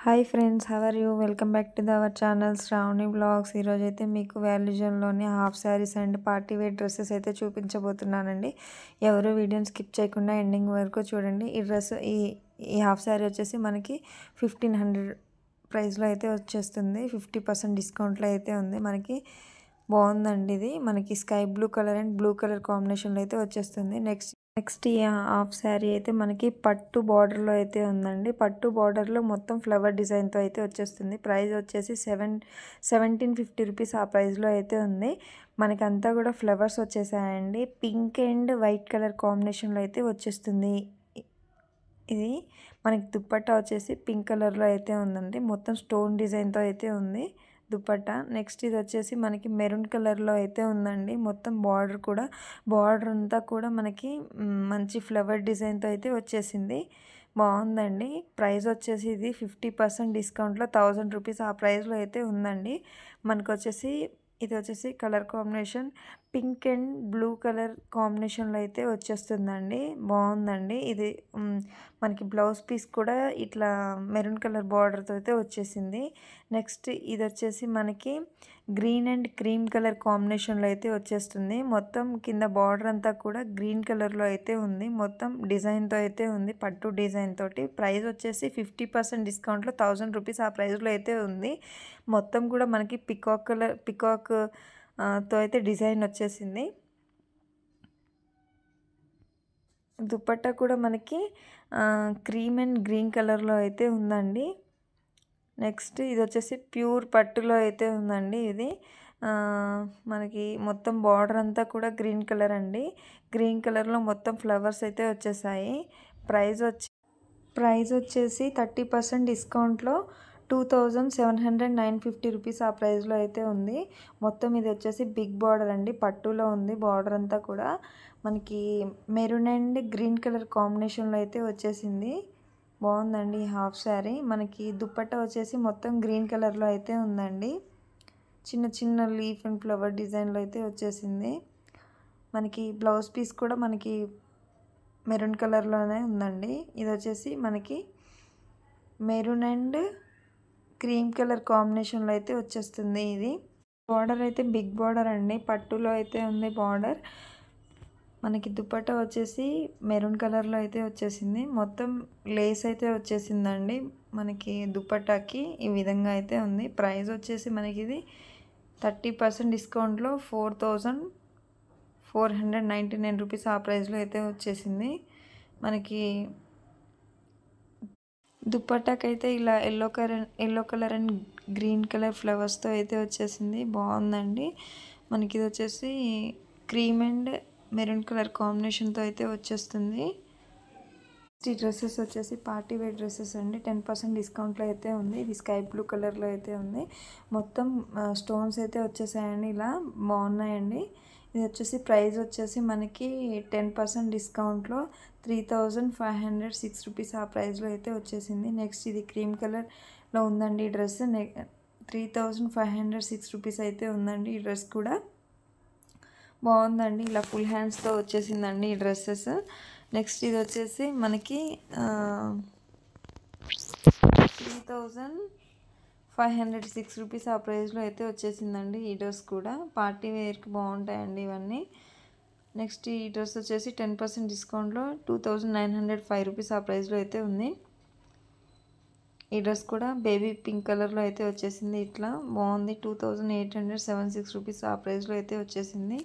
Hi friends, how are you? Welcome back to our channel Shravani blogs. ఈరోజు అయితే మీకు వ్యాల్యూజన్లోని half saris and party wear dresses అయితే చూపించబోతున్నానండి. ఎవరు వీడియోని స్కిప్ చేయకుండా ఎండింగ్ వరకు చూడండి. ఈ హాఫ్ శారీ వచ్చేసి మనకి 1500 ప్రైస్లో అయితే వచ్చేస్తుంది. 50% డిస్కౌంట్లో అయితే ఉంది. మనకి బాగుందండి. ఇది మనకి sky blue colour and blue colour కాంబినేషన్లో అయితే వచ్చేస్తుంది. నెక్స్ట్ ఈ హాఫ్ శారీ అయితే మనకి పట్టు బార్డర్లో అయితే ఉందండి. పట్టు బార్డర్లో మొత్తం ఫ్లవర్ డిజైన్తో అయితే వచ్చేస్తుంది. ప్రైస్ వచ్చేసి 1750 రూపీస్ ఆ ప్రైస్లో అయితే ఉంది. మనకంతా కూడా ఫ్లవర్స్ వచ్చేసాయండి. పింక్ అండ్ వైట్ కలర్ కాంబినేషన్లో అయితే వచ్చేస్తుంది. ఇది మనకి దుప్పట్టా వచ్చేసి పింక్ కలర్లో అయితే ఉందండి. మొత్తం స్టోన్ డిజైన్తో అయితే ఉంది దుపట్టా. నెక్స్ట్ ఇది వచ్చేసి మనకి మెరూన్ కలర్లో అయితే ఉందండి. మొత్తం బార్డర్ అంతా కూడా మనకి మంచి ఫ్లవర్ డిజైన్తో అయితే వచ్చేసింది. బాగుందండి. ప్రైస్ వచ్చేసి ఇది 50% డిస్కౌంట్లో 1000 రూపీస్ ఆ ప్రైస్లో అయితే ఉందండి. మనకు వచ్చేసి ఇది వచ్చేసి colour combination pink and blue colour కాంబినేషన్లో అయితే వచ్చేస్తుందండి. బాగుందండి. ఇది మనకి బ్లౌజ్ పీస్ కూడా ఇట్లా మెరూన్ కలర్ బార్డర్తో అయితే వచ్చేసింది. నెక్స్ట్ ఇది వచ్చేసి మనకి గ్రీన్ అండ్ క్రీమ్ కలర్ కాంబినేషన్లో అయితే వచ్చేస్తుంది. మొత్తం కింద బార్డర్ అంతా కూడా గ్రీన్ కలర్లో అయితే ఉంది. మొత్తం డిజైన్తో అయితే ఉంది, పట్టు డిజైన్ తోటి. ప్రైస్ వచ్చేసి 50% డిస్కౌంట్లో 1000 రూపీస్ ఆ ప్రైస్లో అయితే ఉంది. మొత్తం కూడా మనకి పికాక్ తో అయితే డిజైన్ వచ్చేసింది. దుపట్టా కూడా మనకి క్రీమ్ అండ్ గ్రీన్ కలర్లో అయితే ఉందండి. నెక్స్ట్ ఇది వచ్చేసి ప్యూర్ పట్టులో అయితే ఉందండి. ఇది మనకి మొత్తం బార్డర్ అంతా కూడా గ్రీన్ కలర్ అండి. గ్రీన్ కలర్లో మొత్తం ఫ్లవర్స్ అయితే వచ్చేసాయి. ప్రైస్ వచ్చేసి 30% డిస్కౌంట్లో 2750 రూపీస్ ఆ ప్రైస్లో అయితే ఉంది. మొత్తం ఇది వచ్చేసి బిగ్ బార్డర్ అండి. పట్టులో ఉంది బార్డర్ అంతా కూడా. మనకి మెరూన్ అండ్ గ్రీన్ కలర్ కాంబినేషన్లో అయితే వచ్చేసింది. బాగుందండి ఈ హాఫ్ శారీ. మనకి దుపట్టా వచ్చేసి మొత్తం గ్రీన్ కలర్లో అయితే ఉందండి. చిన్న చిన్న లీఫ్ అండ్ ఫ్లవర్ డిజైన్లో అయితే వచ్చేసింది. మనకి బ్లౌజ్ పీస్ కూడా మనకి మెరూన్ కలర్లోనే ఉందండి. ఇది వచ్చేసి మనకి మెరూన్ అండ్ క్రీమ్ కలర్ కాంబినేషన్లో అయితే వచ్చేస్తుంది. ఇది బార్డర్ అయితే బిగ్ బార్డర్ అండి. పట్టులో అయితే ఉంది బార్డర్. మనకి దుపట్టా వచ్చేసి మెరూన్ కలర్లో అయితే వచ్చేసింది. మొత్తం లేస్ అయితే వచ్చేసిందండి. మనకి దుపట్టాకి ఈ విధంగా అయితే ఉంది. ప్రైస్ వచ్చేసి మనకి ఇది 30% డిస్కౌంట్లో 4499 రూపీస్ ఆ ప్రైస్లో అయితే వచ్చేసింది. మనకి దుపట్టాకి అయితే ఇలా yellow colour and green colour ఫ్లవర్స్తో అయితే వచ్చేసింది. బాగుందండి. మనకి ఇది వచ్చేసి క్రీమ్ అండ్ మెరూన్ కలర్ కాంబినేషన్తో అయితే వచ్చేస్తుంది. ఈ డ్రెస్సెస్ వచ్చేసి పార్టీ వేర్ డ్రెస్సెస్ అండి. 10% డిస్కౌంట్లో అయితే ఉంది. ఇది స్కై బ్లూ కలర్లో అయితే ఉంది. మొత్తం స్టోన్స్ అయితే వచ్చేసాయండి. ఇలా బాగున్నాయండి. ఇది వచ్చేసి ప్రైస్ వచ్చేసి మనకి 10% డిస్కౌంట్లో 3506 రూపీస్ ఆ ప్రైస్లో అయితే వచ్చేసింది. నెక్స్ట్ ఇది క్రీమ్ కలర్లో ఉందండి ఈ డ్రెస్. 3506 రూపీస్ అయితే ఉందండి ఈ డ్రెస్ కూడా. బాగుందండి. ఇలా ఫుల్ హ్యాండ్స్తో వచ్చేసిందండి ఈ డ్రెస్సెస్. నెక్స్ట్ ఇది వచ్చేసి మనకి 3506 రూపీస్ ఆ ప్రైస్లో అయితే వచ్చేసిందండి ఈ డ్రెస్ కూడా. పార్టీ వేర్కి బాగుంటాయండి ఇవన్నీ. నెక్స్ట్ ఈ డ్రెస్ వచ్చేసి 10% డిస్కౌంట్లో 2905 రూపీస్ ఆ ప్రైస్లో అయితే ఉంది. ఈ డ్రెస్ కూడా బేబీ పింక్ కలర్లో అయితే వచ్చేసింది. ఇట్లా బాగుంది. 2876 రూపీస్ ఆ ప్రైస్లో అయితే వచ్చేసింది.